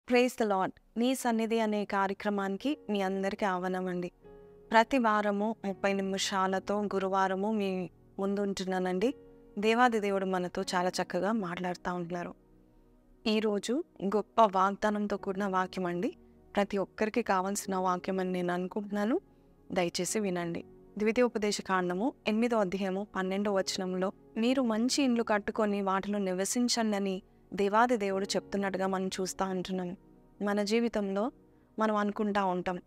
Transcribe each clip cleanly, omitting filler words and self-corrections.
Praise the lord. నీ సన్నిధి అనే కార్యక్రమానికి మీ అందరికీ ఆహ్వానమండి. ప్రతి వారము 30 నిమిషాలతో గురువారము మీ ముందుంటున్నానండి. దేవాది దేవుడు మనతో చాలా చక్కగా మాట్లాడుతూ ఉంటున్నారు. ఈరోజు గొప్ప వాగ్దానంతో కూడిన వాక్యం అండి. ప్రతి ఒక్కరికి కావాల్సిన వాక్యం అని నేను అనుకుంటున్నాను. దయచేసి వినండి. ద్వితీయోపదేశ కాండము 8వ అధ్యాయము 12వ వచనంలో, మీరు మంచి ఇండ్లు కట్టుకొని వాటిలో నివసించండి అని దేవాది దేవుడు చెప్తున్నట్టుగా మనం చూస్తూ ఉంటున్నాం. మన జీవితంలో మనం అనుకుంటా ఉంటాం,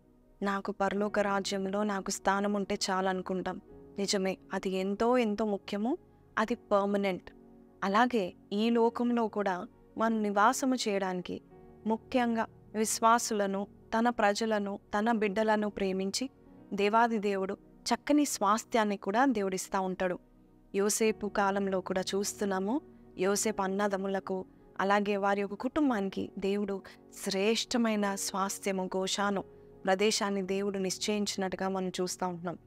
నాకు పరలోక రాజ్యంలో నాకు స్థానం ఉంటే చాలు అనుకుంటాం. నిజమే, అది ఎంతో ఎంతో ముఖ్యము, అది పర్మనెంట్. అలాగే ఈ లోకంలో కూడా మనం నివాసము చేయడానికి ముఖ్యంగా విశ్వాసులను, తన ప్రజలను, తన బిడ్డలను ప్రేమించి దేవాది దేవుడు చక్కని స్వాస్థ్యాన్ని కూడా దేవుడిస్తూ ఉంటాడు. యోసేపు కాలంలో కూడా చూస్తున్నాము. యోసేపు అన్నదమ్ములకు అలాగే వారి యొక్క కుటుంబానికి దేవుడు శ్రేష్టమైన స్వాస్థ్యము గోషాను ప్రదేశాన్ని దేవుడు నిశ్చయించినట్టుగా మనం చూస్తూ ఉంటున్నాం.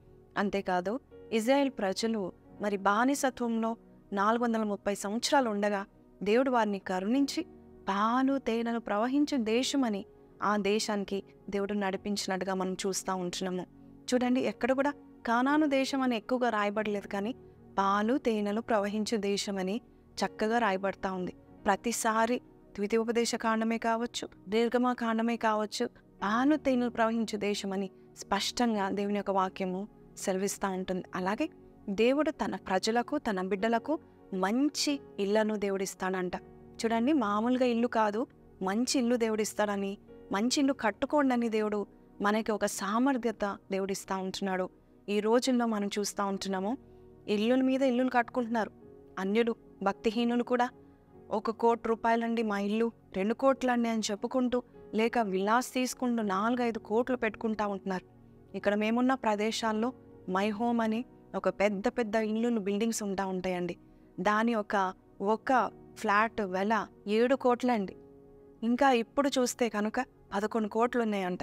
అంతేకాదు, ఇజ్రాయెల్ ప్రజలు మరి బానిసత్వంలో 430 సంవత్సరాలు ఉండగా దేవుడు వారిని కరుణించి పాలు తేనెలు ప్రవహించే దేశమని ఆ దేశానికి దేవుడు నడిపించినట్టుగా మనం చూస్తూ ఉంటున్నాము. చూడండి, ఎక్కడ కూడా కానాను దేశం అని ఎక్కువగా రాయబడలేదు, కానీ పాలు తేనెలు ప్రవహించే దేశం అని చక్కగా రాయబడతా ఉంది. ప్రతిసారి ద్వితీయోపదేశ కాండమే కావచ్చు, నిర్గమ కాండమే కావచ్చు, పాలు తేనెలు ప్రవహించే దేశం అని స్పష్టంగా దేవుని యొక్క వాక్యము సెలవిస్తూ ఉంటుంది. అలాగే దేవుడు తన ప్రజలకు, తన బిడ్డలకు మంచి ఇళ్లను దేవుడిస్తాడంట. చూడండి, మామూలుగా ఇల్లు కాదు, మంచి ఇల్లు దేవుడిస్తాడని, మంచి ఇల్లు కట్టుకోండి అని దేవుడు మనకి ఒక సామర్థ్యత దేవుడిస్తూ ఉంటున్నాడు. ఈ రోజుల్లో మనం చూస్తూ ఉంటున్నాము, ఇల్లుల మీద ఇల్లులు కట్టుకుంటున్నారు అన్యులు. భక్తిహీనులు కూడా 1 కోటి రూపాయలండి మా ఇల్లు, 2 కోట్లండి అని చెప్పుకుంటూ, లేక విలాస్ తీసుకుంటూ 4-5 కోట్లు పెట్టుకుంటా ఉంటున్నారు. ఇక్కడ మేమున్న ప్రదేశాల్లో మై హోమ్ అని ఒక పెద్ద పెద్ద ఇల్లులు, బిల్డింగ్స్ ఉంటా ఉంటాయండి. దాని ఒక ఫ్లాట్ వెల 7 కోట్లండి. ఇంకా ఇప్పుడు చూస్తే కనుక 11 కోట్లు ఉన్నాయంట.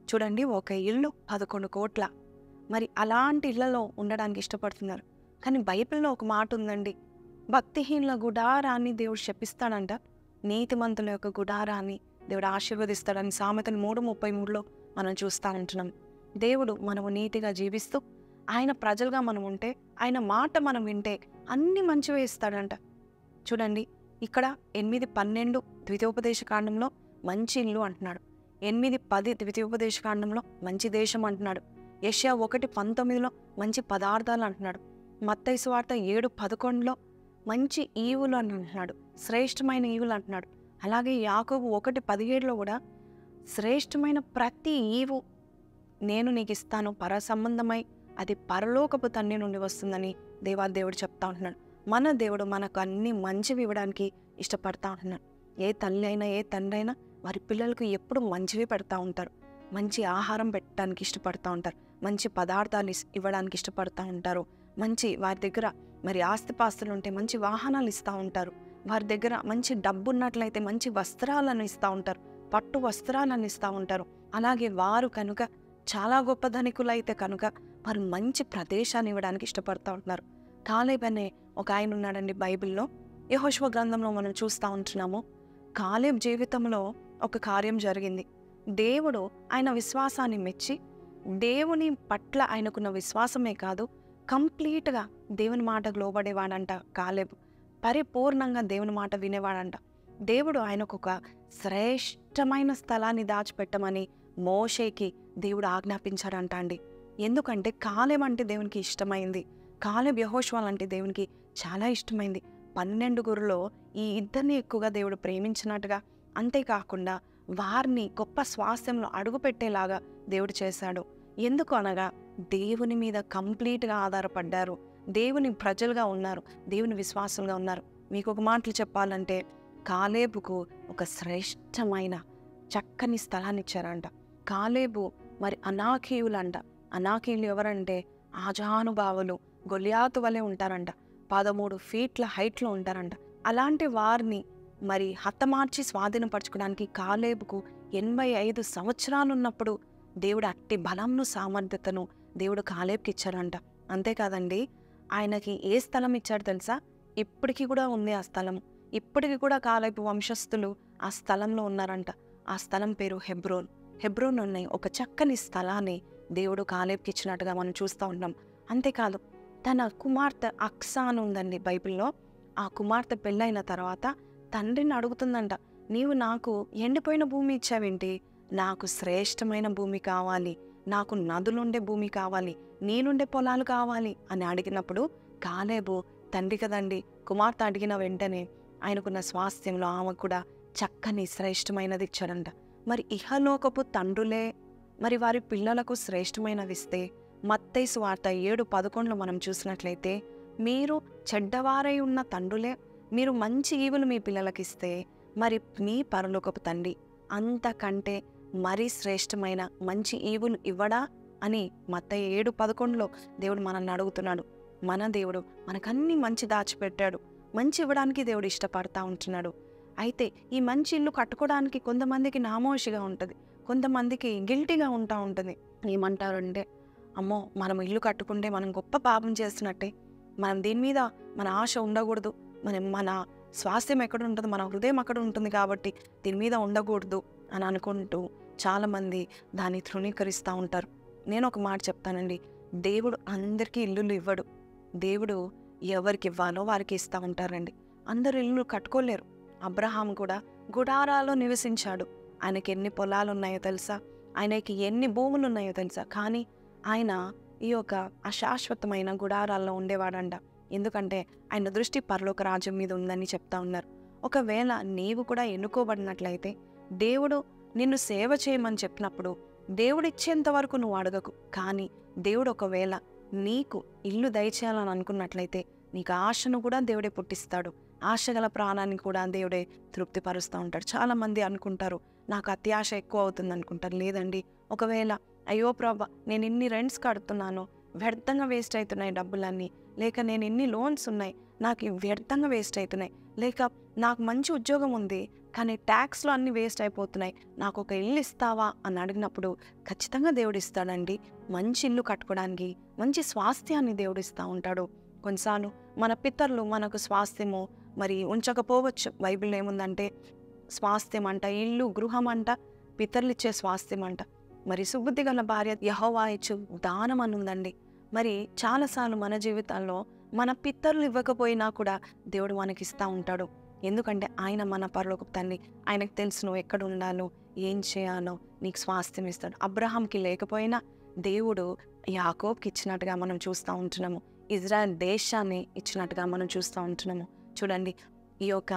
చూడండి, ఒక ఇల్లు 11 కోట్ల. మరి అలాంటి ఇళ్లలో ఉండడానికి ఇష్టపడుతున్నారు. కానీ బైబిల్లో ఒక మాట ఉందండి, భక్తిహీనుల గుడారాన్ని దేవుడు శపిస్తాడంట, నీతిమంతుల యొక్క గుడారాన్ని దేవుడు ఆశీర్వదిస్తాడని సామెతలు 3:33లో మనం చూస్తూ ఉంటున్నాం. దేవుడు మనము నీతిగా జీవిస్తూ ఆయన ప్రజలుగా మనం ఉంటే, ఆయన మాట మనం వింటే అన్ని మంచివే ఇస్తాడంట. చూడండి, ఇక్కడ 8:12 ద్వితీయోపదేశ కాండంలో మంచి ఇల్లు అంటున్నాడు. 8:10 ద్వితీయోపదేశ కాండంలో మంచి దేశం అంటున్నాడు. యెషయా 1:19లో మంచి పదార్థాలు అంటున్నాడు. మత్తయి సువార్త 7:11లో మంచి ఈవులు అని అంటున్నాడు, శ్రేష్టమైన ఈవులు అంటున్నాడు. అలాగే యాకోబు 1:17లో కూడా శ్రేష్టమైన ప్రతి ఈవు నేను నీకు ఇస్తాను, పర సంబంధమై అది పరలోకపు తండ్రి నుండి వస్తుందని దేవాదేవుడు చెప్తా ఉంటున్నాడు. మన దేవుడు మనకు అన్ని మంచివి ఇవ్వడానికి ఇష్టపడతా ఉంటున్నాడు. ఏ తల్లి అయినా, ఏ తండ్రి అయినా వారి పిల్లలకు ఎప్పుడు మంచివి పెడతా ఉంటారు. మంచి ఆహారం పెట్టడానికి ఇష్టపడతా ఉంటారు, మంచి పదార్థాలు ఇవ్వడానికి ఇష్టపడతా ఉంటారు. మంచి వారి దగ్గర మరి ఆస్తిపాస్తులు ఉంటే మంచి వాహనాలు ఇస్తూ ఉంటారు. వారి దగ్గర మంచి డబ్బు ఉన్నట్లయితే మంచి వస్త్రాలను ఇస్తూ ఉంటారు, పట్టు వస్త్రాలను ఇస్తూ ఉంటారు. అలాగే వారు కనుక చాలా గొప్ప ధనికులైతే కనుక వారు మంచి ప్రదేశాన్ని ఇవ్వడానికి ఇష్టపడతా ఉంటున్నారు. కాలేబ్ అనే ఒక ఆయన ఉన్నాడండి బైబిల్లో. యెహోషువ గ్రంథంలో మనం చూస్తూ ఉంటున్నాము. కాలేబ్ జీవితంలో ఒక కార్యం జరిగింది. దేవుడు ఆయన విశ్వాసాన్ని మెచ్చి, దేవుని పట్ల ఆయనకున్న విశ్వాసమే కాదు, కంప్లీట్గా దేవుని మాటకు లోబడేవాడంట కాలేబ్. పరిపూర్ణంగా దేవుని మాట వినేవాడంట. దేవుడు ఆయనకు ఒక శ్రేష్టమైన స్థలాన్ని దాచిపెట్టమని మోషేకి దేవుడు ఆజ్ఞాపించాడంట అండి. ఎందుకంటే కాలేబ్ అంటే దేవునికి ఇష్టమైంది. కాలేబ్ యెహోషువ అంటే దేవునికి చాలా ఇష్టమైంది. 12 ఈ ఇద్దరిని ఎక్కువగా దేవుడు ప్రేమించినట్టుగా, అంతేకాకుండా వారిని గొప్ప స్వాస్థ్యంలో అడుగుపెట్టేలాగా దేవుడు చేశాడు. ఎందుకు అనగా దేవుని మీద కంప్లీట్గా ఆధారపడ్డారు, దేవుని ప్రజలుగా ఉన్నారు, దేవుని విశ్వాసులుగా ఉన్నారు. మీకు ఒక మాటలు చెప్పాలంటే, కాలేబుకు ఒక శ్రేష్టమైన చక్కని స్థలాన్ని ఇచ్చారంట. కాలేబు మరి అనాకీయులంట. అనాకీయులు ఎవరంటే ఆజానుభావులు, గొలియాతు వలె ఉంటారంట. 13 ఫీట్ల హైట్లో ఉంటారంట. అలాంటి వారిని మరి హతమార్చి స్వాధీనపరచుకోవడానికి కాలేబుకు 85 సంవత్సరాలు ఉన్నప్పుడు దేవుడు అట్టి బలంను, సామర్థ్యతను దేవుడు కాలేబుకి ఇచ్చారంట. అంతేకాదండి, ఆయనకి ఏ స్థలం ఇచ్చాడు తెలుసా? ఇప్పటికీ కూడా ఉంది ఆ స్థలం. ఇప్పటికి కూడా కాలేబు వంశస్థులు ఆ స్థలంలో ఉన్నారంట. ఆ స్థలం పేరు హెబ్రోన్. హెబ్రోన్ అనే ఒక చక్కని స్థలాన్ని దేవుడు కాలేబ్కి ఇచ్చినట్టుగా మనం చూస్తూ ఉన్నాం. అంతేకాదు, తన కుమార్తె అక్సా అని ఉందండి బైబిల్లో. ఆ కుమార్తె పెళ్ళైన తర్వాత తండ్రిని అడుగుతుందంట, నీవు నాకు ఎండిపోయిన భూమి ఇచ్చావేంటి? నాకు శ్రేష్టమైన భూమి కావాలి, నాకు నదులుండే భూమి కావాలి, నీళ్ళుండే పొలాలు కావాలి అని అడిగినప్పుడు కాలేబు తండ్రి కదండి, కుమార్తె అడిగిన వెంటనే ఆయనకున్న స్వాస్థ్యంలో ఆమె కూడా చక్కని శ్రేష్టమైనది ఇచ్చాడంట. మరి ఇహలోకపు తండ్రులే మరి వారి పిల్లలకు శ్రేష్టమైనది ఇస్తే, మత్తయి సువార్త 7:11 మనం చూసినట్లయితే, మీరు చెడ్డవారై ఉన్న తండ్రులే మీరు మంచి ఈవులు మీ పిల్లలకిస్తే, మరి మీ పరలోకపు తండ్రి అంతకంటే మరీ శ్రేష్టమైన మంచి ఈవులు ఇవ్వడా అని మత్తయి 7:11 దేవుడు మనల్ని అడుగుతున్నాడు. మన దేవుడు మనకన్నీ మంచి దాచిపెట్టాడు. మంచి ఇవ్వడానికి దేవుడు ఇష్టపడతా ఉంటున్నాడు. అయితే ఈ మంచి ఇల్లు కట్టుకోవడానికి కొంతమందికి నామోషిగా ఉంటుంది, కొంతమందికి గిల్టీగా ఉంటుంది. ఏమంటారంటే, అమ్మో మనం ఇల్లు కట్టుకుంటే మనం గొప్ప పాపం చేస్తున్నట్టే, మనం దీని మీద మన ఆశ ఉండకూడదు, మన స్వాస్థ్యం ఎక్కడ ఉంటుంది, మన హృదయం అక్కడ ఉంటుంది కాబట్టి దీని మీద ఉండకూడదు అని అనుకుంటూ చాలామంది దాన్ని తృణీకరిస్తూ ఉంటారు. నేను ఒక మాట చెప్తానండి, దేవుడు అందరికీ ఇల్లులు ఇవ్వడు. దేవుడు ఎవరికి ఇవ్వాలో వారికి ఇస్తూ ఉంటారండి. అందరు ఇల్లు కట్టుకోలేరు. అబ్రహాం కూడా గుడారాల్లో నివసించాడు. ఆయనకి ఎన్ని పొలాలు ఉన్నాయో తెలుసా, ఆయనకి ఎన్ని భూములు ఉన్నాయో తెలుసా, కానీ ఆయన ఈ యొక్క అశాశ్వతమైన గుడారాల్లో ఉండేవాడంట. ఎందుకంటే ఆయన దృష్టి పరలోక రాజ్యం మీద ఉందని చెప్తా ఉన్నారు. ఒకవేళ నీవు కూడా ఎన్నుకోబడినట్లయితే, దేవుడు నిన్ను సేవ చేయమని చెప్పినప్పుడు దేవుడు ఇచ్చేంత వరకు నువ్వు అడగకు. కానీ దేవుడు ఒకవేళ నీకు ఇల్లు దయచేయాలని అనుకున్నట్లయితే నీకు ఆశను కూడా దేవుడే పుట్టిస్తాడు. ఆశగల ప్రాణాన్ని కూడా దేవుడే తృప్తిపరుస్తూ ఉంటాడు. చాలామంది అనుకుంటారు, నాకు అత్యాశ ఎక్కువ అవుతుంది అనుకుంటారు. లేదండి, ఒకవేళ అయ్యో ప్రభా నేను ఇన్ని రెంట్స్ కడుతున్నాను, వ్యర్థంగా వేస్ట్ అవుతున్నాయి డబ్బులన్నీ, లేక నేను ఇన్ని లోన్స్ ఉన్నాయి, నాకు వ్యర్థంగా వేస్ట్ అవుతున్నాయి, లేక నాకు మంచి ఉద్యోగం ఉంది కానీ ట్యాక్స్లో అన్నీ వేస్ట్ అయిపోతున్నాయి, నాకు ఒక ఇల్లు ఇస్తావా అని అడిగినప్పుడు ఖచ్చితంగా దేవుడు ఇస్తాడండి. మంచి ఇల్లు కట్టుకోవడానికి మంచి స్వాస్థ్యాన్ని దేవుడు ఇస్తూ ఉంటాడు. కొన్నిసార్లు మన పితరులు మనకు స్వాస్థ్యము మరి ఉంచకపోవచ్చు. బైబిల్లో ఏముందంటే, స్వాస్థ్యం అంట, ఇల్లు గృహం అంట, పితరులు ఇచ్చే స్వాస్థ్యం అంట. మరి సుబుద్ధి గల భార్య యెహోవా ఇచ్చు దానం అని ఉందండి. మరి చాలాసార్లు మన జీవితాల్లో మన పితరులు ఇవ్వకపోయినా కూడా దేవుడు మనకి ఇస్తూ ఉంటాడు. ఎందుకంటే ఆయన మన పరలోకపు తండ్రి, ఆయనకు తెలుసు నువ్వు ఎక్కడ ఉండాలో, ఏం చేయాలో, నీకు స్వాస్థ్యం ఇస్తాడు. అబ్రహాంకి లేకపోయినా దేవుడు యాకోబుకి ఇచ్చినట్టుగా మనం చూస్తూ ఉంటున్నాము. ఇజ్రాయెల్ దేశాన్ని ఇచ్చినట్టుగా మనం చూస్తూ ఉంటున్నాము. చూడండి, ఈ యొక్క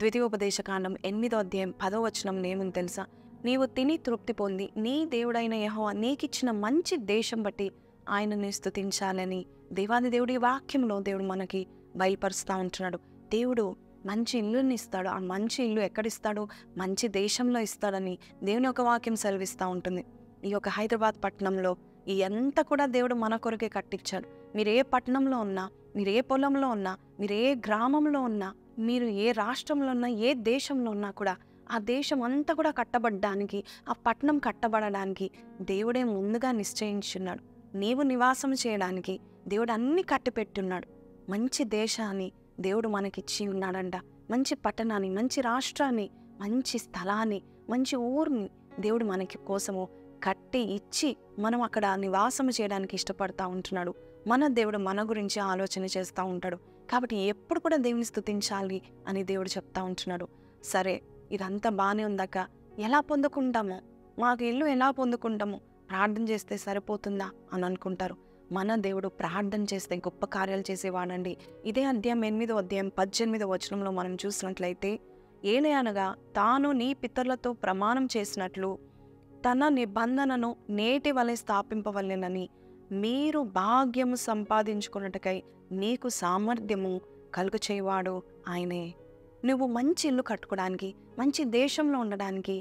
ద్వితీయోపదేశకాండం 8వ అధ్యాయం 10వ వచనం ఏముంది తెలుసా, నీవు తిని తృప్తి పొంది నీ దేవుడైన యెహోవా నీకిచ్చిన మంచి దేశం బట్టి ఆయనని స్తుతించాలని దేవాది దేవుడి వాక్యంలో దేవుడు మనకి బయలుపరుస్తూ ఉంటున్నాడు. దేవుడు మంచి ఇల్లుని ఇస్తాడు. ఆ మంచి ఇల్లు ఎక్కడిస్తాడు? మంచి దేశంలో ఇస్తాడని దేవుని యొక్క వాక్యం సెలవిస్తూ ఉంటుంది. ఈ యొక్క హైదరాబాద్ పట్టణంలో ఈ అంతా కూడా దేవుడు మన కొరకే కట్టించాడు. మీరు ఏ పట్టణంలో ఉన్నా, మీరు ఏ పొలంలో ఉన్నా, మీరు ఏ గ్రామంలో ఉన్నా, మీరు ఏ రాష్ట్రంలో ఉన్నా, ఏ దేశంలో ఉన్నా కూడా ఆ దేశం అంతా కూడా కట్టబడడానికి, ఆ పట్టణం కట్టబడడానికి దేవుడే ముందుగా నిశ్చయించున్నాడు. నీవు నివాసం చేయడానికి దేవుడు అన్ని కట్టిపెట్టున్నాడు. మంచి దేశాన్ని దేవుడు మనకిచ్చి ఉన్నాడంట. మంచి పట్టణాన్ని, మంచి రాష్ట్రాన్ని, మంచి స్థలాన్ని, మంచి ఊరిని దేవుడు మనకి కోసము కట్టి ఇచ్చి మనం అక్కడ నివాసం చేయడానికి ఇష్టపడతా ఉంటున్నాడు. మన దేవుడు మన గురించి ఆలోచన చేస్తూ ఉంటాడు. కాబట్టి ఎప్పుడు కూడా దేవుని స్తుతించాలి అని దేవుడు చెప్తా ఉంటున్నాడు. సరే, ఇదంతా బాగానే ఉందాక ఎలా పొందుకుంటాము, మాకు ఇల్లు ఎలా పొందుకుంటాము, ప్రార్థన చేస్తే సరిపోతుందా అని అనుకుంటారు. మన దేవుడు ప్రార్థన చేస్తే గొప్ప కార్యాలు చేసేవాడండి. ఇదే అధ్యాయం 8వ అధ్యాయం 18వ వచనంలో మనం చూసినట్లయితే, ఏలయనగా తాను నీ పితరులతో ప్రమాణం చేసినట్లు తన నిబంధనను నేటి వలె స్థాపింపవలెనని మీరు భాగ్యము సంపాదించుకున్నట్టుకై నీకు సామర్థ్యము కలుగు చేయవాడు ఆయనే. నువ్వు మంచి ఇల్లు కట్టుకోవడానికి, మంచి దేశంలో ఉండడానికి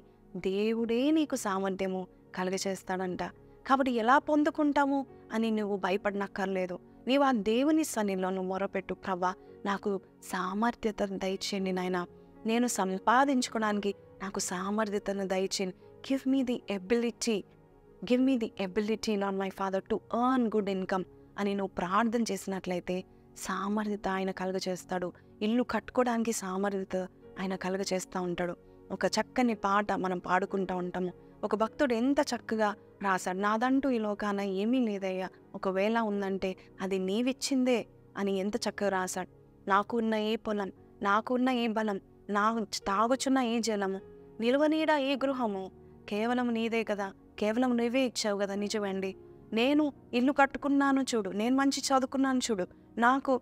దేవుడే నీకు సామర్థ్యము కలుగచేస్తాడంట. కాబట్టి ఎలా పొందుకుంటాము అని నువ్వు భయపడనక్కర్లేదు. నీవు ఆ దేవుని సన్నిధిలో నువ్వు మొరపెట్టు, ప్రభా నాకు సామర్థ్యతను దయచేయండి నాయనా, నేను సంపాదించుకోవడానికి నాకు సామర్థ్యతను దయచేయండి. Give me the ability lord my father to earn good income అని నువ్వు ప్రార్థన చేసినట్లయితే సామర్థ్యత ఆయన కలుగచేస్తాడు. ఇల్లు కట్టుకోవడానికి సామర్థ్యత ఆయన కలుగచేస్తూ ఉంటాడు. ఒక చక్కని పాట మనం పాడుకుంటూ ఉంటాము. ఒక భక్తుడు ఎంత చక్కగా రాశాడు, నాదంటూ ఈ లోకాన ఏమీ లేదయ్యా, ఒకవేళ ఉందంటే అది నీవిచ్చిందే అని ఎంత చక్కగా రాశాడు. నాకు ఉన్న ఏ పొలం, నాకున్న ఏ బలం, నా తాగుచున్న ఏ జలము, నిలువనీడ ఏ గృహము, కేవలం నీదే కదా, కేవలం నువ్వే ఇచ్చావు కదా. నిజమండి, నేను ఇల్లు కట్టుకున్నాను చూడు, నేను మంచి చదువుకున్నాను చూడు, నాకు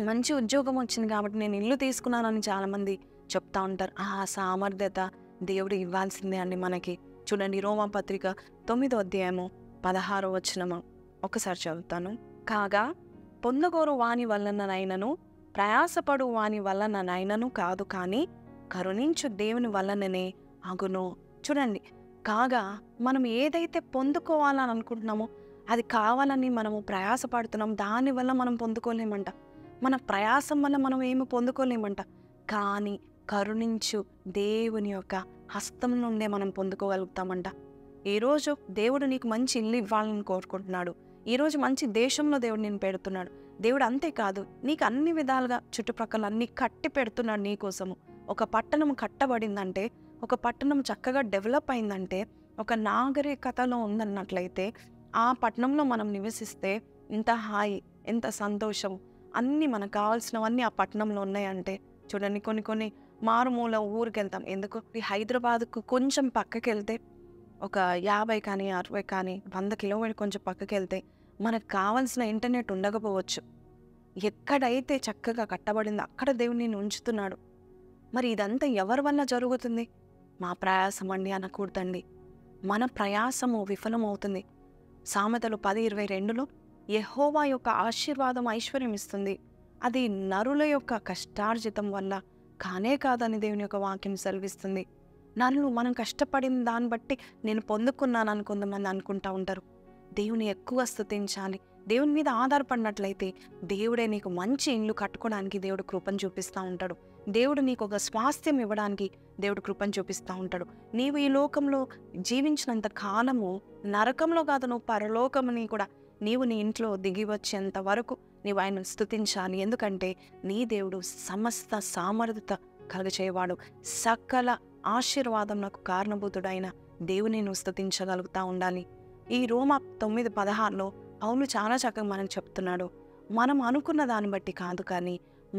మంచి ఉద్యోగం వచ్చింది కాబట్టి నేను ఇల్లు తీసుకున్నానని చాలామంది చెప్తా ఉంటారు. ఆ సామర్థ్యత దేవుడు ఇవ్వాల్సిందే అండి మనకి. చూడండి, రోమాపత్రిక 9వ అధ్యాయము 16వ వచనము ఒకసారి చదువుతాను. కాగా పొందగోరు వాని వలననైనను ప్రయాసపడు వాని వలననైనను కాదు, కానీ కరుణించు దేవుని వలననే అగును. చూడండి, కాగా మనం ఏదైతే పొందుకోవాలని అనుకుంటున్నామో అది కావాలని మనము ప్రయాసపడుతున్నాం, దానివల్ల మనం పొందుకోలేమంట. మన ప్రయాసం వల్ల మనం ఏమి పొందుకోలేమంట. కానీ కరుణించు దేవుని యొక్క హస్తం నుండే మనం పొందుకోగలుగుతామంట. ఈరోజు దేవుడు నీకు మంచి ఇల్లు ఇవ్వాలని కోరుకుంటున్నాడు. ఈరోజు మంచి దేశంలో దేవుడు నేను పెడుతున్నాడు. దేవుడు అంతేకాదు, నీకు అన్ని విధాలుగా చుట్టుప్రక్కల అన్ని కట్టి పెడుతున్నాడు నీ కోసము. ఒక పట్టణం కట్టబడిందంటే, ఒక పట్టణం చక్కగా డెవలప్ అయిందంటే, ఒక నాగరికతలో ఉందన్నట్లయితే ఆ పట్టణంలో మనం నివసిస్తే ఎంత హాయి, ఎంత సంతోషం, అన్నీ మనకు కావాల్సినవన్నీ ఆ పట్టణంలో ఉన్నాయంటే. చూడండి, కొన్ని మారుమూల ఊరికి వెళ్తాం. ఎందుకు, ఈ హైదరాబాద్కు కొంచెం పక్కకి వెళ్తే, ఒక 50 కానీ 60 కానీ 100 కిలోమీటర్ కొంచెం పక్కకి వెళ్తే మనకు కావాల్సిన ఇంటర్నెట్ ఉండకపోవచ్చు. ఎక్కడైతే చక్కగా కట్టబడిందో అక్కడ దేవుడు నేను ఉంచుతున్నాడు. మరి ఇదంతా ఎవరి వల్ల జరుగుతుంది? మా ప్రయాసం అండి అనకూడదండి. మన ప్రయాసము విఫలమవుతుంది. సామెతలు 10:22లో యెహోవా యొక్క ఆశీర్వాదం ఐశ్వర్యం ఇస్తుంది, అది నరుల యొక్క కష్టార్జితం వల్ల కానే కాదని దేవుని యొక్క వాక్యం సెలవిస్తుంది. నరులు మనం కష్టపడిన దాన్ని బట్టి నేను పొందుకున్నానని కొంతమంది అనుకుంటా ఉంటారు. దేవుని ఎక్కువ స్తుతించాలి. దేవుని మీద ఆధారపడినట్లయితే దేవుడే నీకు మంచి ఇల్లు కట్టుకోవడానికి దేవుడు కృపను చూపిస్తూ ఉంటాడు. దేవుడు నీకు ఒక స్వాస్థ్యం ఇవ్వడానికి దేవుడు కృపను చూపిస్తూ ఉంటాడు. నీవు ఈ లోకంలో జీవించినంత కాలము నరకంలో కాదు, నువ్వు పరలోకముని కూడా నీవు నీ ఇంట్లో దిగి వచ్చేంత వరకు నీవు ఆయన స్తుతించాలి. ఎందుకంటే నీ దేవుడు సమస్త సామర్థ్యత కలుగచేవాడు, సకల ఆశీర్వాదం నాకు కారణభూతుడైన దేవుని నువ్వు స్తుతించగలుగుతూ ఉండాలి. ఈ రోమా 9:16లో పౌలు చాలా చక్కగా మనకు చెప్తున్నాడు. మనం అనుకున్న దాన్ని బట్టి కాదు, కానీ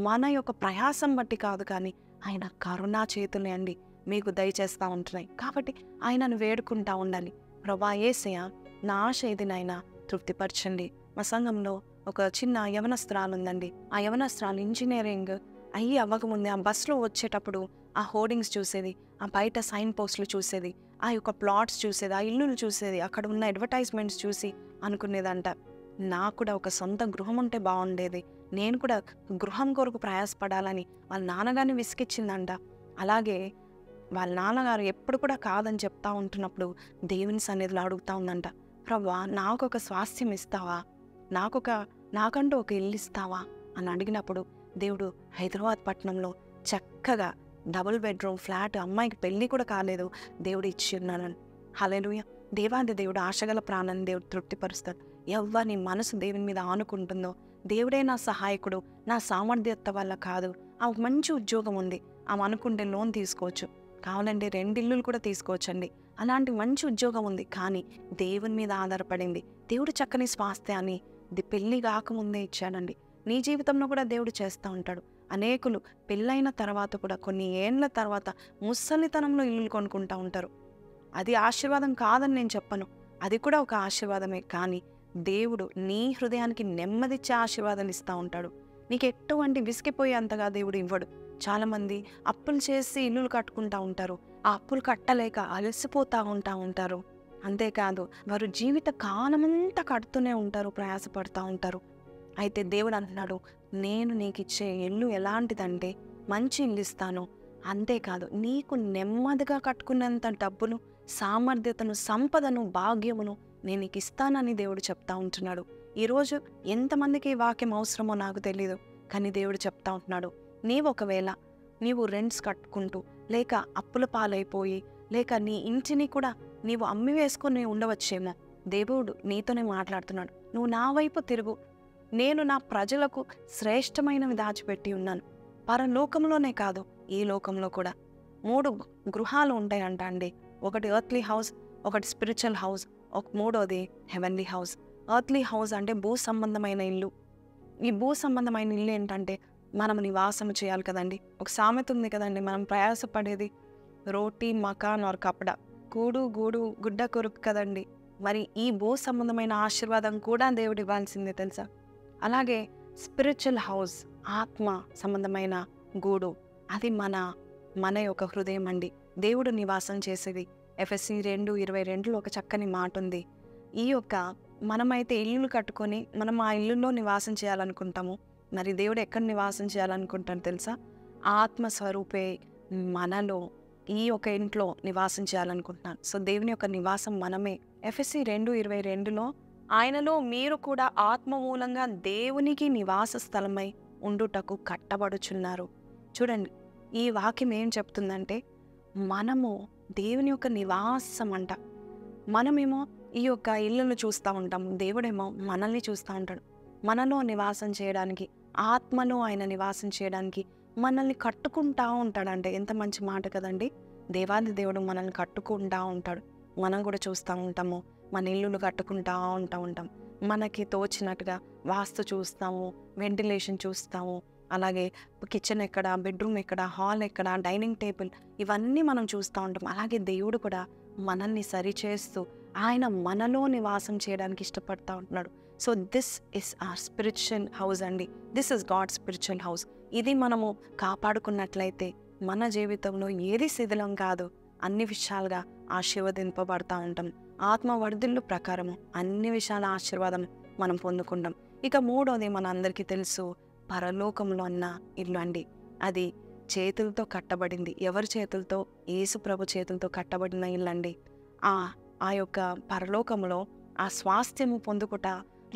మన యొక్క ప్రయాసం బట్టి కాదు, కానీ ఆయన కరుణా చేతులే అండి మీకు దయచేస్తూ ఉంటున్నాయి. కాబట్టి ఆయనను వేడుకుంటా ఉండాలి. ప్రభా యేసయ్య, నా ఆశ ఇది నాయనా, తృప్తిపరచండి. మా సంఘంలో ఒక చిన్న యవనస్త్రాలు ఉందండి. ఆ యవనస్త్రాలు ఇంజనీరింగ్ అవ్వకముందే ఆ బస్సులో వచ్చేటప్పుడు ఆ హోర్డింగ్స్ చూసేది, ఆ బయట సైన్ పోస్టులు చూసేది, ఆ యొక్క ప్లాట్స్ చూసేది, ఆ ఇల్లులు చూసేది, అక్కడ ఉన్న అడ్వర్టైజ్మెంట్స్ చూసి అనుకునేదంట, నాకు కూడా ఒక సొంత గృహం ఉంటే బాగుండేది, నేను కూడా గృహం కొరకు ప్రయాసపడాలని వాళ్ళ నాన్నగారిని విసిగిచ్చిందంట. అలాగే వాళ్ళ నాన్నగారు ఎప్పుడు కూడా కాదని చెప్తా ఉంటున్నప్పుడు దేవుని సన్నిధిలో అడుగుతూ ఉందంట, ప్రభా నాకు ఒక స్వాస్థ్యం ఇస్తావా, నాకంటూ ఒక ఇల్లు ఇస్తావా అని అడిగినప్పుడు దేవుడు హైదరాబాద్ పట్టణంలో చక్కగా డబుల్ బెడ్రూమ్ ఫ్లాట్, అమ్మాయికి పెళ్ళి కూడా కాలేదు, దేవుడు ఇచ్చి ఉన్నానని. హల్లెలూయా. దేవాది దేవుడు ఆశగల ప్రాణాన్ని దేవుడు తృప్తిపరుస్తాడు. ఎవరి మనసు దేవుని మీద ఆనుకుంటుందో, దేవుడే నా సహాయకుడు, నా సామర్థ్యత వల్ల కాదు, ఆమెకు మంచి ఉద్యోగం ఉంది, ఆమె అనుకుంటే లోన్ తీసుకోవచ్చు, కావాలంటే 2 ఇల్లులు కూడా తీసుకోవచ్చండి, అలాంటి మంచి ఉద్యోగం ఉంది, కానీ దేవుని మీద ఆధారపడింది. దేవుడు చక్కని స్వాస్థ్యాన్ని పెళ్ళి కాకముందే ఇచ్చాడండి. నీ జీవితంలో కూడా దేవుడు చేస్తూ ఉంటాడు. అనేకులు పెళ్ళైన తర్వాత కూడా కొన్ని ఏళ్ళ తర్వాత ముసలితనంలో ఇల్లు కొనుక్కుంటూ ఉంటారు. అది ఆశీర్వాదం కాదని నేను చెప్పను, అది కూడా ఒక ఆశీర్వాదమే. కానీ దేవుడు నీ హృదయానికి నెమ్మదిచ్చే ఆశీర్వాదాలు ఇస్తూ ఉంటాడు. నీకు ఎటువంటి విసిగిపోయేంతగా దేవుడు ఇవ్వడు. చాలామంది అప్పులు చేసి ఇల్లులు కట్టుకుంటూ ఉంటారు, ఆ అప్పులు కట్టలేక అలసిపోతూ ఉంటారు. అంతేకాదు, వారు జీవిత కాలమంతా కడుతూనే ఉంటారు, ప్రయాసపడుతూ ఉంటారు. అయితే దేవుడు అంటున్నాడు, నేను నీకు ఇచ్చే ఇల్లు ఎలాంటిదంటే మంచి ఇల్లు ఇస్తాను, అంతేకాదు నీకు నెమ్మదిగా కట్టుకునేంత డబ్బును, సామర్థ్యతను, సంపదను, భాగ్యమును నేను నీకు ఇస్తానని దేవుడు చెప్తా ఉంటున్నాడు. ఈరోజు ఎంతమందికి ఈ వాక్యం అవసరమో నాకు తెలీదు, కానీ దేవుడు చెప్తా ఉంటున్నాడు, ఒకవేళ నీవు రెంట్స్ కట్టుకుంటూ, లేక అప్పుల పాలైపోయి, లేక నీ ఇంటిని కూడా నీవు అమ్మి వేసుకొని ఉండవచ్చేమో, దేవుడు నీతోనే మాట్లాడుతున్నాడు. నువ్వు నా వైపు తిరుగు, నేను నా ప్రజలకు శ్రేష్టమైనవి దాచిపెట్టి ఉన్నాను, పరలోకంలోనే కాదు ఈ లోకంలో కూడా. 3 గృహాలు ఉంటాయంట అండి. ఒకటి ఎర్త్లీ హౌస్, ఒకటి స్పిరిచువల్ హౌస్, మూడోది హెవెన్లీ హౌస్. ఎర్త్లీ హౌస్ అంటే భూ సంబంధమైన ఇల్లు. ఈ భూ సంబంధమైన ఇల్లు ఏంటంటే మనం నివాసం చేయాలి కదండి. ఒక సామెత ఉంది కదండి, మనం ప్రయాసపడేది రోటీ మకాన్ ఆర్ కపడ, కూడు గూడు గుడ్డ కొరుకు కదండి. మరి ఈ భూ సంబంధమైన ఆశీర్వాదం కూడా దేవుడు ఇవ్వాల్సిందే తెలుసా. అలాగే స్పిరిచువల్ హౌస్, ఆత్మ సంబంధమైన గూడు, అది మన యొక్క హృదయం అండి. దేవుడు నివాసం చేసేది. ఎఫెసీ 2:22 ఒక చక్కని మాట ఉంది. ఈ యొక్క మనమైతే ఇల్లులు కట్టుకొని మనం ఆ ఇల్లులో నివాసం చేయాలనుకుంటాము. మరి దేవుడు ఎక్కడ నివాసం చేయాలనుకుంటాడు తెలుసా? ఆత్మస్వరూపే మనలో ఈ యొక్క ఇంట్లో నివాసం చేయాలనుకుంటున్నాను. సో దేవుని యొక్క నివాసం మనమే. ఎఫెసీ 2:22 ఆయనలో మీరు కూడా ఆత్మ మూలంగా దేవునికి నివాస స్థలమై ఉండుటకు కట్టబడుచున్నారు. చూడండి, ఈ వాక్యం ఏం చెప్తుందంటే మనము దేవుని యొక్క నివాసం అంట. మనమేమో ఈ యొక్క ఇళ్ళను చూస్తూ ఉంటాం, దేవుడేమో మనల్ని చూస్తూ ఉంటాడు. మనలో నివాసం చేయడానికి, ఆత్మలో ఆయన నివాసం చేయడానికి మనల్ని కట్టుకుంటా ఉంటాడంటే ఎంత మంచి మాట కదండి. దేవాది దేవుడు మనల్ని కట్టుకుంటా ఉంటాడు. మనం కూడా చూస్తూ ఉంటాము, మన ఇల్లులు కట్టుకుంటా ఉంటాం. మనకి తోచినట్టుగా వాస్తు చూస్తాము, వెంటిలేషన్ చూస్తాము, అలాగే కిచెన్ ఎక్కడ, బెడ్రూమ్ ఎక్కడ, హాల్ ఎక్కడ, డైనింగ్ టేబుల్, ఇవన్నీ మనం చూస్తూ ఉంటాం. అలాగే దేవుడు కూడా మనల్ని సరిచేస్తూ ఆయన మనలో నివాసం చేయడానికి ఇష్టపడతా ఉంటున్నాడు. So this is our spiritual house అండి. This is God spiritual house. ఇది మనము కాపాడుకున్నట్లయితే మన జీవితంలో ఏది శిథిలం కాదు, అన్ని విషయాలుగా ఆశీర్వదింపబడతా ఉంటాం. ఆత్మ వర్ధిల్లు ప్రకారము అన్ని విషయాల ఆశీర్వాదం మనం పొందుకుంటాం. ఇక మూడోది మన అందరికీ తెలుసు, పరలోకంలో ఉన్న ఇల్లు అండి. అది చేతులతో కట్టబడింది. ఎవరి చేతులతో? యేసు ప్రభు చేతులతో కట్టబడిన ఇల్లు అండి. ఆ యొక్క పరలోకంలో ఆ స్వాస్థ్యము పొందుకుట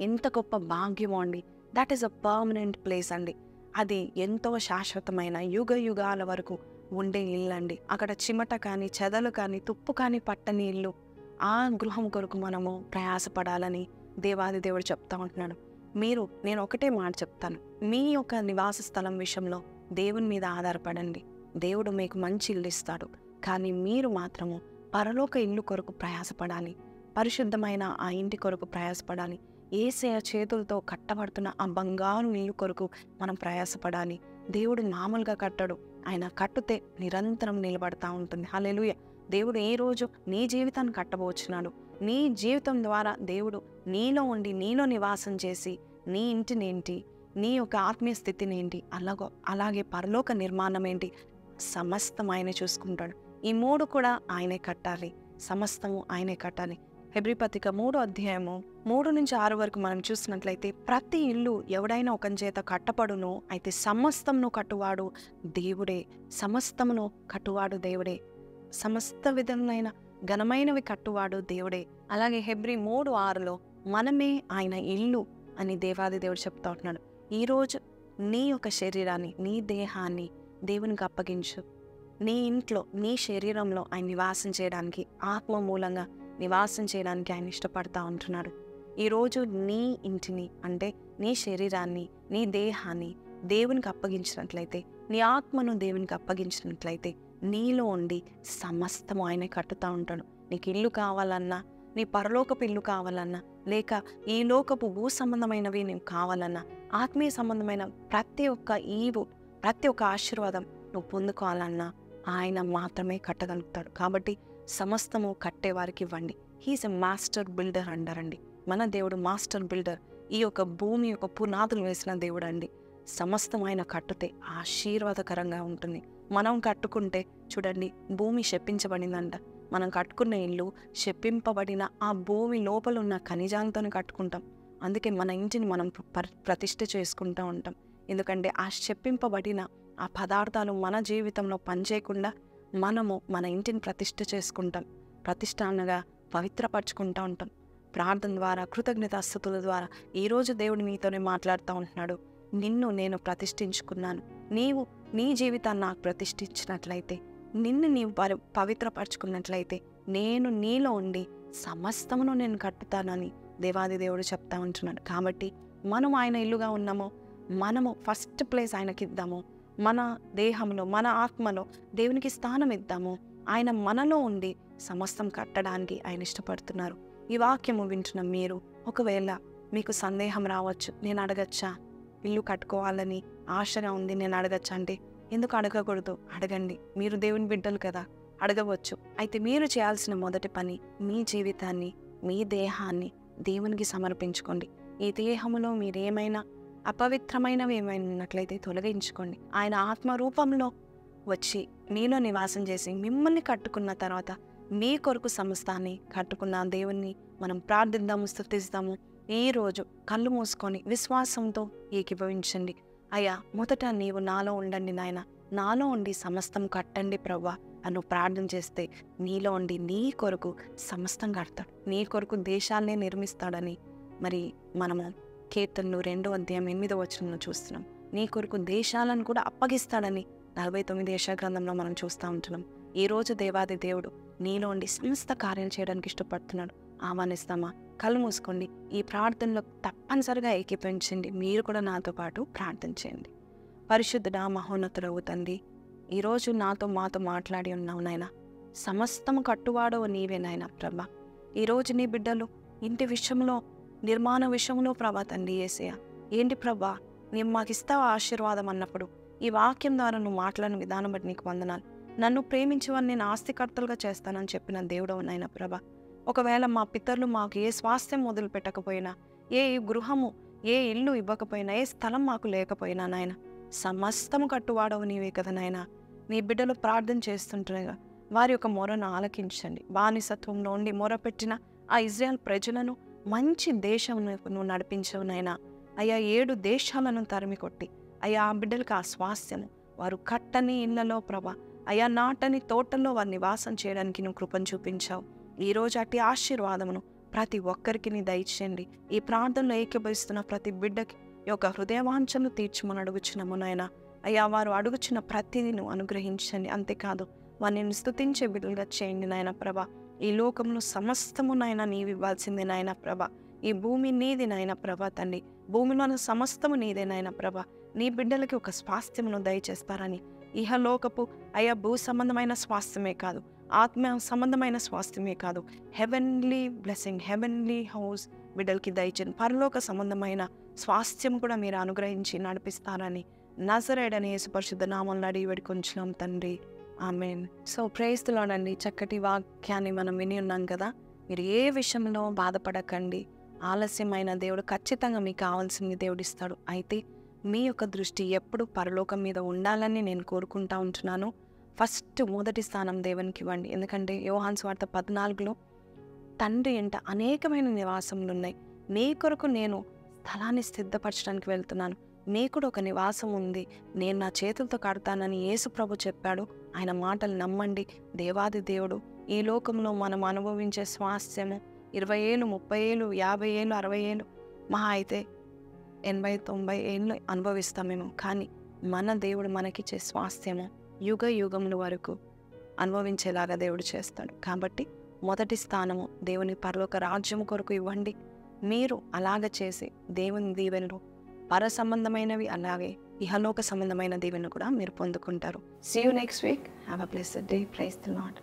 ఎంత గొప్ప భాగ్యమో అండి. That is a permanent place అండి. అది ఎంతో శాశ్వతమైన యుగ యుగాల వరకు ఉండే ఇల్లు అండి. అక్కడ చిమట కానీ, చెదలు కానీ, తుప్పు కానీ పట్టని ఇల్లు. ఆ గృహం కొరకు మనము ప్రయాసపడాలని దేవాది దేవుడు చెప్తా ఉంటున్నాడు. నేను ఒకటే మాట చెప్తాను, మీ యొక్క నివాస స్థలం విషయంలో దేవుని మీద ఆధారపడండి. దేవుడు మీకు మంచి ఇల్లు ఇస్తాడు. కానీ మీరు మాత్రము పరలోక ఇల్లు కొరకు ప్రయాసపడాలి. పరిశుద్ధమైన ఆ ఇంటి కొరకు ప్రయాసపడాలి. యేసయ్య చేతులతో కట్టబడుతున్న ఆ బంగారు ఇల్లు కొరకు మనం ప్రయాసపడాలి. దేవుడు మామూలుగా కట్టడు, ఆయన కట్టుతే నిరంతరం నిలబడతా ఉంటుంది. హల్లెలూయా. దేవుడు ఏ రోజు నీ జీవితాన్ని కట్టబోచున్నాడు. నీ జీవితం ద్వారా దేవుడు నీలో ఉండి నీలో నివాసం చేసి నీ ఇంటినేంటి, నీ యొక్క ఆత్మీయ స్థితిని ఏంటి, అలాగే పరలోక నిర్మాణం ఏంటి, సమస్తం ఆయనే చూసుకుంటాడు. ఈ 3 కూడా ఆయనే కట్టాలి. సమస్తము ఆయనే కట్టాలి. హెబ్రీ పత్రిక 3:3-6 వరకు మనం చూసినట్లయితే, ప్రతి ఇల్లు ఎవడైనా ఒకని చేత కట్టపడును, అయితే సమస్తమును కట్టువాడు దేవుడే. సమస్తమును కట్టువాడు దేవుడే. సమస్త విధములైన ఘనమైనవి కట్టువాడు దేవుడే. అలాగే హెబ్రీ 3:6 మనమే ఆయన ఇల్లు అని దేవాది దేవుడు చెప్తా ఉంటున్నాడు. ఈరోజు నీ యొక్క శరీరాన్ని, నీ దేహాన్ని దేవునికి అప్పగించు. నీ ఇంట్లో, నీ శరీరంలో ఆయన నివాసం చేయడానికి, ఆత్మ మూలంగా నివాసం చేయడానికి ఆయన ఇష్టపడతా ఉంటున్నాడు. ఈరోజు నీ ఇంటిని, అంటే నీ శరీరాన్ని, నీ దేహాన్ని దేవునికి అప్పగించినట్లయితే, నీ ఆత్మను దేవునికి అప్పగించినట్లయితే నీలో ఉండి సమస్తము ఆయనే కట్టుతూ ఉంటాడు. నీకు ఇల్లు కావాలన్నా, నీ పరలోకపు ఇల్లు కావాలన్నా, లేక ఈ లోకపు భూ సంబంధమైనవి నీకు కావాలన్నా, ఆత్మీయ సంబంధమైన ప్రతి ఒక్క ఆశీర్వాదం నువ్వు పొందుకోవాలన్నా ఆయన మాత్రమే కట్టగలుగుతాడు. కాబట్టి సమస్తము కట్టేవారికి ఇవ్వండి. హీఈస్ ఎ మాస్టర్ బిల్డర్ అంటారండి. మన దేవుడు మాస్టర్ బిల్డర్. ఈ యొక్క భూమి యొక్క పునాదులు వేసిన దేవుడు అండి. సమస్తం ఆయన కట్టుతే ఆశీర్వాదకరంగా ఉంటుంది. మనం కట్టుకుంటే చూడండి, భూమి శపించబడిందంట. మనం కట్టుకున్న ఇల్లు శపింపబడిన ఆ భూమి లోపల ఉన్న ఖనిజాలతో కట్టుకుంటాం. అందుకే మన ఇంటిని మనం ప్రతిష్ఠ చేసుకుంటూ ఉంటాం. ఎందుకంటే ఆ శపింపబడిన ఆ పదార్థాలు మన జీవితంలో పనిచేయకుండా మనము మన ఇంటిని ప్రతిష్ఠ చేసుకుంటాం. ప్రతిష్ఠ అనగా పవిత్రపరచుకుంటూ ఉంటాం. ప్రార్థన ద్వారా, కృతజ్ఞతాస్తుతుల ద్వారా ఈరోజు దేవుడు నీతోనే మాట్లాడుతూ ఉంటున్నాడు. నిన్ను నేను ప్రతిష్ఠించుకున్నాను. నీవు నీ జీవితాన్ని నాకు ప్రతిష్ఠించినట్లయితే, నిన్ను నీవు పవిత్రపరచుకున్నట్లయితే, నేను నీలో ఉండి సమస్తమును నేను కట్టుతానని దేవాది దేవుడు చెప్తా ఉంటున్నాడు. కాబట్టి మనం ఆయన ఇల్లుగా ఉన్నామో, మనము ఫస్ట్ ప్లేస్ ఆయనకి ఇద్దాము. మన దేహంలో, మన ఆత్మలో దేవునికి స్థానం ఇద్దాము. ఆయన మనలో ఉండి సమస్తం కట్టడానికి ఆయన ఇష్టపడుతున్నారు. ఈ వాక్యము వింటున్న మీరు ఒకవేళ మీకు సందేహం రావచ్చు, నేను అడగచ్చా, ఇల్లు కట్టుకోవాలని ఆశగా ఉంది, నేను అడగచ్చా అంటే ఎందుకు అడగకూడదు? అడగండి. మీరు దేవుని బిడ్డలు కదా, అడగవచ్చు. అయితే మీరు చేయాల్సిన మొదటి పని మీ జీవితాన్ని, మీ దేహాన్ని దేవునికి సమర్పించుకోండి. ఈ దేహములో మీరేమైనా అపవిత్రమైనవి ఏమైనా ఉన్నట్లయితే తొలగించుకోండి. ఆయన ఆత్మ రూపంలో వచ్చి మీలో నివాసం చేసి మిమ్మల్ని కట్టుకున్న తర్వాత మీ కొరకు సమస్తాన్ని కట్టుకున్న దేవుణ్ణి మనం ప్రార్థిద్దాము, స్తుతిస్తాము. ఈరోజు కళ్ళు మూసుకొని విశ్వాసంతో ఏకీభవించండి. అయ్యా, మొదట నీవు నాలో ఉండండి నాయన, నాలో ఉండి సమస్తం కట్టండి ప్రవ్వా అని ప్రార్థన చేస్తే నీలో ఉండి నీ కొరకు సమస్తం కడతాడు. నీ కొరకు దేశాలనే నిర్మిస్తాడని మరి మనము కీర్తనలు 2:8 చూస్తున్నాం. నీ కొరకు దేశాలను కూడా అప్పగిస్తాడని 49 యెషయా గ్రంథంలో మనం చూస్తూ ఉంటున్నాం. ఈరోజు దేవాది దేవుడు నీలో ఉండి సమస్త కార్యాలు చేయడానికి ఇష్టపడుతున్నాడు. ఆహ్వానిస్తామా? కళ్ళు మూసుకోండి. ఈ ప్రార్థనలో తప్పనిసరిగా ఏకీభవించండి. మీరు కూడా నాతో పాటు ప్రార్థన చేయండి. పరిశుద్ధుడా, మహోన్నతుడవు తండ్రి, ఈరోజు మాతో మాట్లాడి ఉన్నావు నాయన. సమస్తము కట్టువాడవు నీవే నాయన ప్రభా. ఈరోజు నీ బిడ్డలు ఇంటి విషయంలో, నిర్మాణ విషయంలో ప్రభా తండ్రి యేసయ్య, ఏంటి ప్రభా నీవు మాకు ఇస్తావా ఆశీర్వాదం అన్నప్పుడు ఈ వాక్యం ద్వారా నువ్వు మాట్లాడిన విధానం బట్టి నీకు వందనాలు. నన్ను ప్రేమించేవాడిని నేను ఆస్తికర్తలుగా చేస్తానని చెప్పిన దేవుడవు నాయన ప్రభా. ఒకవేళ మా పితరులు మాకు ఏ స్వాస్థ్యం మొదలు పెట్టకపోయినా, ఏ గృహము, ఏ ఇల్లు ఇవ్వకపోయినా, ఏ స్థలం మాకు లేకపోయినా నాయన, సమస్తము కట్టువాడవు నీవే కదా నాయన. నీ బిడ్డలు ప్రార్థన చేస్తుండగా వారి యొక్క మొరను ఆలకించండి. బానిసత్వంలో ఉండి మొరపెట్టిన ఆ ఇజ్రాయెల్ ప్రజలను మంచి దేశం నువ్వు నడిపించవు నాయన. అయ్యా, 7 దేశాలను తరిమి కొట్టి అయ్యా ఆ బిడ్డలకు ఆ స్వాస్థ్యము, వారు కట్టని ఇళ్లలో ప్రభా, అయ్యా నాటని తోటల్లో వారు నివాసం చేయడానికి నువ్వు కృపను చూపించావు. ఈరోజు అట్టి ఆశీర్వాదమును ప్రతి ఒక్కరికి నీ దయచేయండి. ఈ ప్రార్థనలో ఏకీభవిస్తున్న ప్రతి బిడ్డకి ఈ యొక్క హృదయవాంఛను తీర్చమని అడుగుచున్నాము నాయన. అయ్యా, వారు అడుగుచున్న ప్రతిదీ నువ్వు అనుగ్రహించండి. అంతేకాదు వారిని స్తుతించే బిడ్డలుగా చేయండి నాయన ప్రభా. ఈ లోకంలో సమస్తము నాయన నీవు ఇవ్వాల్సిందే నాయన ప్రభా. ఈ భూమి నీది నాయన ప్రభా తండ్రి. భూమిలోని సమస్తము నీదే నాయన ప్రభా. నీ బిడ్డలకి ఒక స్వాస్థ్యమును దయచేస్తారని, ఇహలోకపు అయ్యా భూ సంబంధమైన స్వాస్థ్యమే కాదు, ఆత్మ సంబంధమైన స్వాస్థ్యమే కాదు, హెవెన్లీ బ్లెస్సింగ్, హెవెన్లీ హౌస్ బిడ్డలకి దయచేయండి. పరలోక సంబంధమైన స్వాస్థ్యం కూడా మీరు అనుగ్రహించి నడిపిస్తారని నజరేయుడైన యేసు పరిశుద్ధ నామములో అడిగి వేడుకొంచున్నాం తండ్రి, ఆమేన్. సో ప్రైజ్ ది లార్డ్ అండి. చక్కటి వాక్యాన్ని మనం విని ఉన్నాం కదా. మీరు ఏ విషయంలో బాధపడకండి. ఆలస్యమైన దేవుడు ఖచ్చితంగా మీకు కావాల్సింది దేవుడు ఇస్తాడు. అయితే మీ యొక్క దృష్టి ఎప్పుడు పరలోకం మీద ఉండాలని నేను కోరుకుంటా ఉంటున్నాను. మొదటి స్థానం దేవునికి ఇవ్వండి. ఎందుకంటే యోహాను సువార్త 14లో తండ్రి ఎంట అనేకమైన నివాసములు ఉన్నాయి, నీ కొరకు నేను స్థలాన్ని సిద్ధపరచడానికి వెళ్తున్నాను, నీ కూడా ఒక నివాసం ఉంది, నేను నా చేతులతో కడతానని యేసు ప్రభు చెప్పాడు. ఆయన మాటలు నమ్మండి. దేవాది దేవుడు ఈ లోకంలో మనం అనుభవించే స్వాస్థ్యము 20 ఏళ్ళు, 30 ఏళ్ళు, 50 ఏళ్ళు, 60 ఏళ్ళు, మహా అయితే 80-90 ఏళ్ళు అనుభవిస్తామేమో. కానీ మన దేవుడు మనకిచ్చే స్వాస్థ్యము యుగ యుగముల వరకు అనుభవించేలాగా దేవుడు చేస్తాడు. కాబట్టి మొదటి స్థానము దేవుని పరలోక రాజ్యము కొరకు ఇవ్వండి. మీరు అలాగ చేసి దేవుని దీవెనలు, పర సంబంధమైనవి అలాగే ఇహలోక సంబంధమైన దీవెనలు కూడా మీరు పొందుకుంటారు. See you next week. Have a blessed day. Praise the Lord.